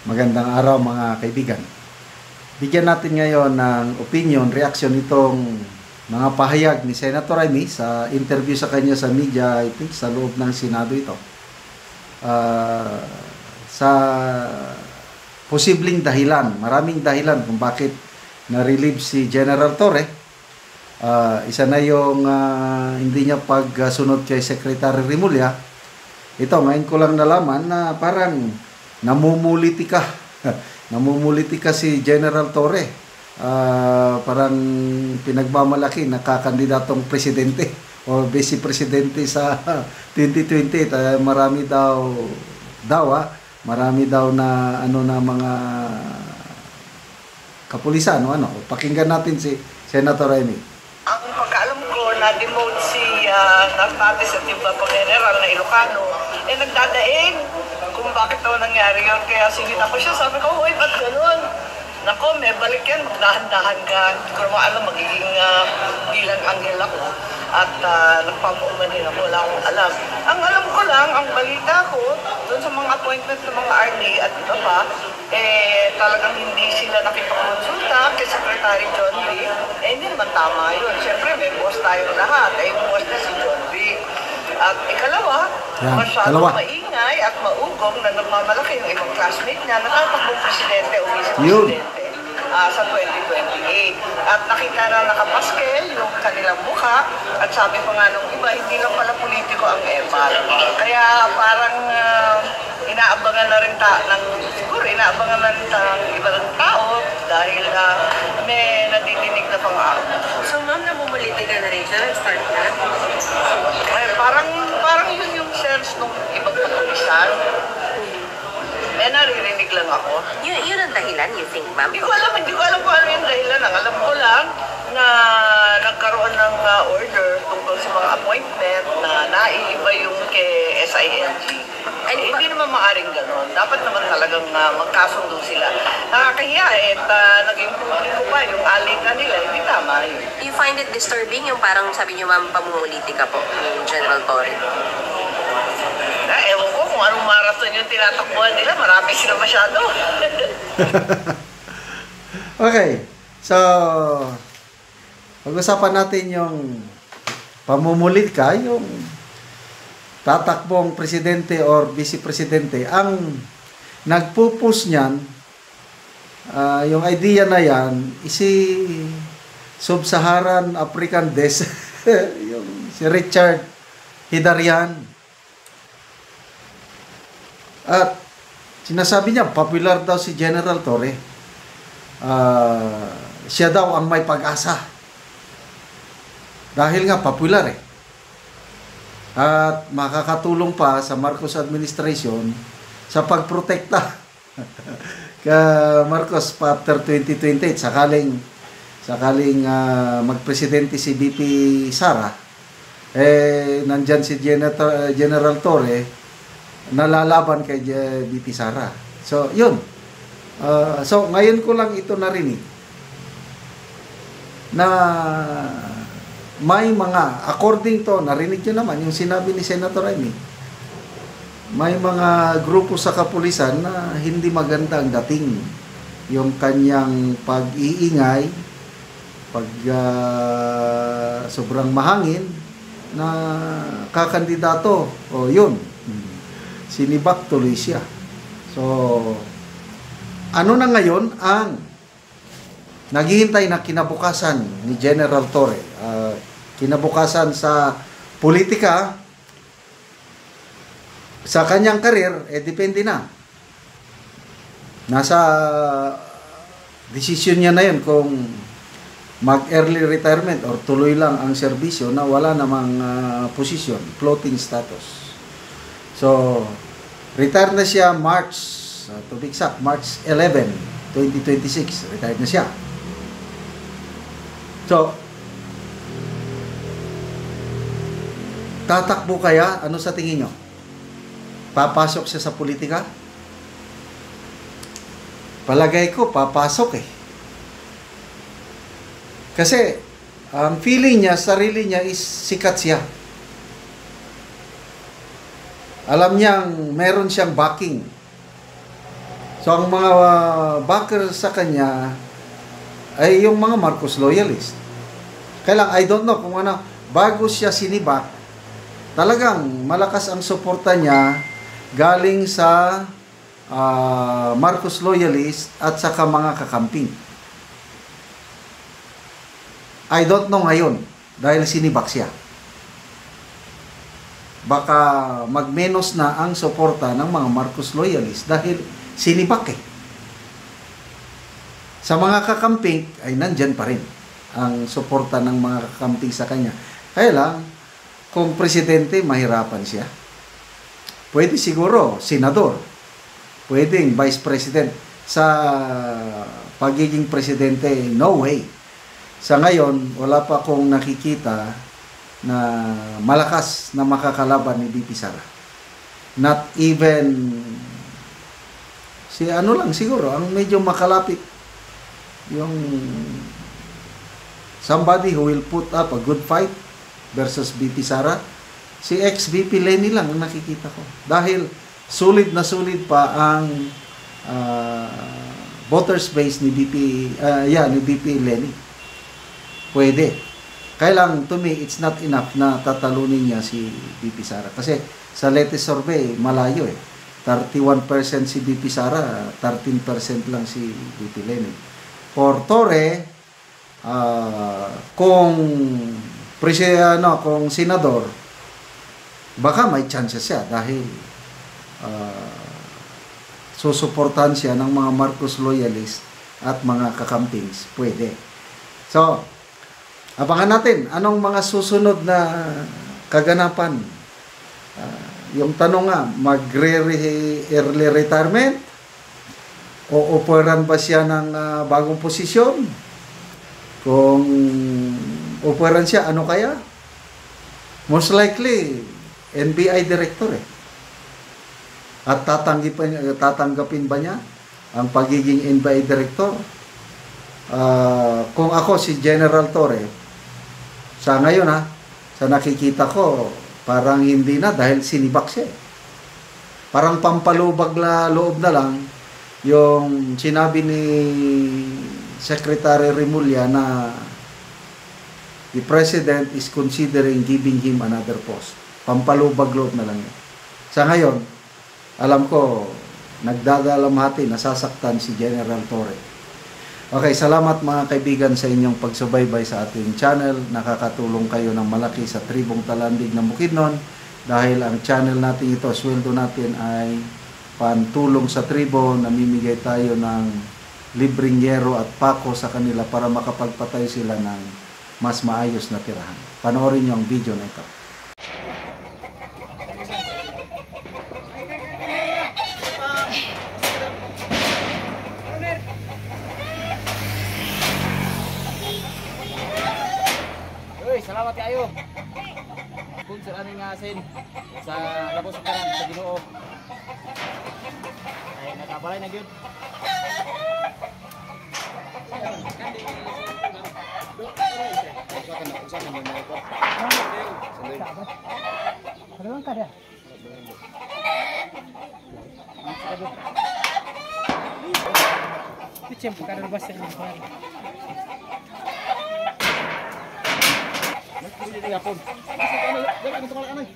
Magandang araw mga kaibigan. Bigyan natin ngayon ng opinion, reaction itong mga pahayag ni Senator Amy sa interview sa kanya sa media, I think sa loob ng Senado ito. Sa posibleng dahilan, maraming dahilan kung bakit na-relieve si General Torre. Isa na yung hindi niya pagsunod kay Secretary Remulla. Ito, ngayon ko lang nalaman na parang namumuliti ka. Namumuliti ka si General Torre. Parang pinagmamalaki na kakandidatong presidente o vice presidente sa 2020. Marami daw na mga kapulisan pakinggan natin si Senator Amy. Ang pagkaalam ko, na-demote si Nartates at yung General na Ilocano, nagdadaing kung bakit daw nangyari yun. Kaya sinita ko siya, sabi ko, uy, ba't ganun? Nako, may balik yan, magdahan-dahan ka. Hindi ko naman alam, magiging bilang anghel ako. At nagpapuuman din ako, wala akong alam. Ang alam ko lang, ang balita ko, doon sa mga appointment ng mga RD at iba pa, talagang hindi sila nakipagkonsulta kay Secretary John B. Hindi naman tama yun. Siyempre, may boss tayong lahat. Yung boss na si John B. At ikalawa, masyadong maingay at maugong na nagmamalaki yung ibang classmate niya na tatakbong presidente o vice-presidente sa 2028. At nakita na nakapaskel yung kanilang mukha at sabi pa nga nung iba, hindi lang pala politiko ang EPAL. Kaya parang inaabangan na rin inaabangan na rin ng ibang tao dahil may nadidinig na pang-aab. So ma'am, namumuliti ka na rin siya? Start na? Parang yun yung sense nung ibang kapulisan. May naririnig lang ako. Yun ang dahilan, you think, ma'am? Hindi ko alam kung ano yung dahilan. Ang alam ko lang na nagkaroon ng order tungkol sa mga appointment na naiiba yung kay SING. Hindi naman maaaring gano'n. Dapat naman talagang magkasundo sila. Nakakahiya naging publiko pa yung alika nila. Hindi tama yun. You find it disturbing yung parang sabi niyo, ma'am, pamumuliti ka po, yung General Torre? Ewan ko kung anong marathon yung tinatakbuhan nila. Marami sila masyado. Okay. So, pag-usapan natin yung pamumulit ka, yung tatakbong presidente or vice-presidente. Ang nagpupus niyan, yung idea na yan, si Sub-Saharan African yung si Richard Hidarian. At sinasabi niya, popular daw si General Torre. Siya daw ang may pag-asa. Dahil nga popular At makakatulong pa sa Marcos administration sa pagprotekta ka Marcos after 2028 sakaling magpresidente si VP Sara, nandyan si General Torre nalalaban kay VP Sara. So yun, so ngayon ko lang ito narinig na may mga, according to, narinig nyo naman yung sinabi ni Senator Amy, may mga grupo sa kapulisan na hindi maganda ang dating. Yung kanyang pag-iingay, sobrang mahangin na kakandidato. O yun, sinibak tuloy siya. So, ano na ngayon ang naghihintay na kinabukasan ni General Torre? Kinabukasan sa politika, sa kanyang karir, depende na. Nasa decision niya na yun kung mag-early retirement or tuloy lang ang serbisyo na wala namang posisyon, floating status. So, retire na siya March, to be exact, March 11, 2026. Retired na siya. So, tatakbo kaya? Ano sa tingin nyo? Papasok siya sa politika? Palagay ko, papasok Kasi, ang feeling niya, sarili niya is sikat siya. Alam niyang meron siyang backing. So ang mga backer sa kanya ay yung mga Marcos loyalist. Kaya lang, I don't know kung ano, bago siya sinibak, talagang malakas ang suporta niya galing sa Marcos loyalist at saka mga kakamping. I don't know ngayon dahil sinibak siya. Baka magmenos na ang suporta ng mga Marcos loyalist dahil sinibak eh. Sa mga kakamping ay nandyan pa rin ang suporta ng mga kakamping sa kanya. Kaya lang, kung presidente, mahirapan siya. Pwede siguro, senador. Pwedeng vice president. Sa pagiging presidente, no way. Sa ngayon, wala pa akong nakikita na malakas na makakalaban ni BP Sara. Not even si ano lang siguro, ang medyo makalapit yung somebody who will put up a good fight versus BP Sara. Si ex-VP Lenny lang ang nakikita ko. Dahil sulit na sulit pa ang voters base ni BP Lenny. Pwede. Kaya lang, to me, it's not enough na tatalunin niya si BP Sara. Kasi sa latest survey, malayo eh. 31% si BP Sara, 13% lang si BP Lenny. For Torre, kung senador, baka may chance siya dahil susuportahan siya ng mga Marcos loyalist at mga kakampings. Pwede. So, abangan natin anong mga susunod na kaganapan. Yung tanong nga, mag-early retirement? O operan ba siya ng bagong posisyon? Kung operan siya, ano kaya? Most likely, NBI director eh. At tatanggapin ba niya ang pagiging NBI director? Kung ako si General Torre, sa ngayon sa nakikita ko, parang hindi na dahil sinibak siya. Parang pampalubag na loob na lang yung sinabi ni Secretary Remulla na the President is considering giving him another post. Pampalubag loob na lang yun. Sa ngayon, alam ko, nagdadalamhati, nasasaktan si General Torre. Okay, salamat mga kaibigan sa inyong pagsubaybay sa ating channel. Nakakatulong kayo ng malaki sa Tribong Talandig ng Bukidnon dahil ang channel natin ito, sweldo natin ay pantulong sa tribo. Namimigay tayo ng libreng yero at pako sa kanila para makapagpatay sila ng mas maayos na tirahan. Panoorin niyo ang video na ito. Salamat kayo. Kung sa aning asin sa labos sa kanan sa Ginoo. Ay nakabalay na gyud. Ano ka dia? Picem kada basta ni. Hindi tiga pun. Jangan itu kalau aneh.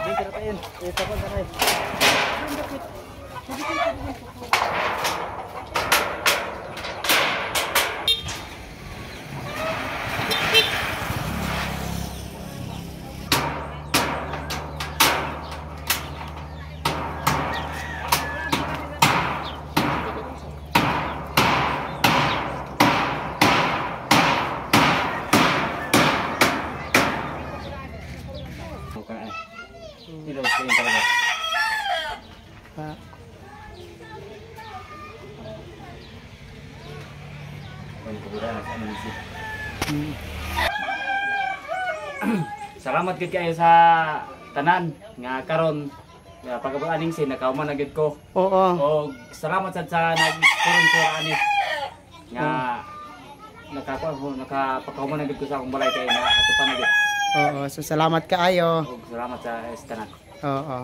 Ini ceritain. Itu apa sana? Ini loh, ini talaga. Pak. Salamat gid kayo sa tanan nga karon pagabuaning sin nakauman na gid ko. Oo. O salamat sad sa nag-sponsor ani nga nakapakahuman na gid ko sa akong balay kay na ato pa na gid. Oo, so salamat kaayo. Ug salamat sa istanan. Oo.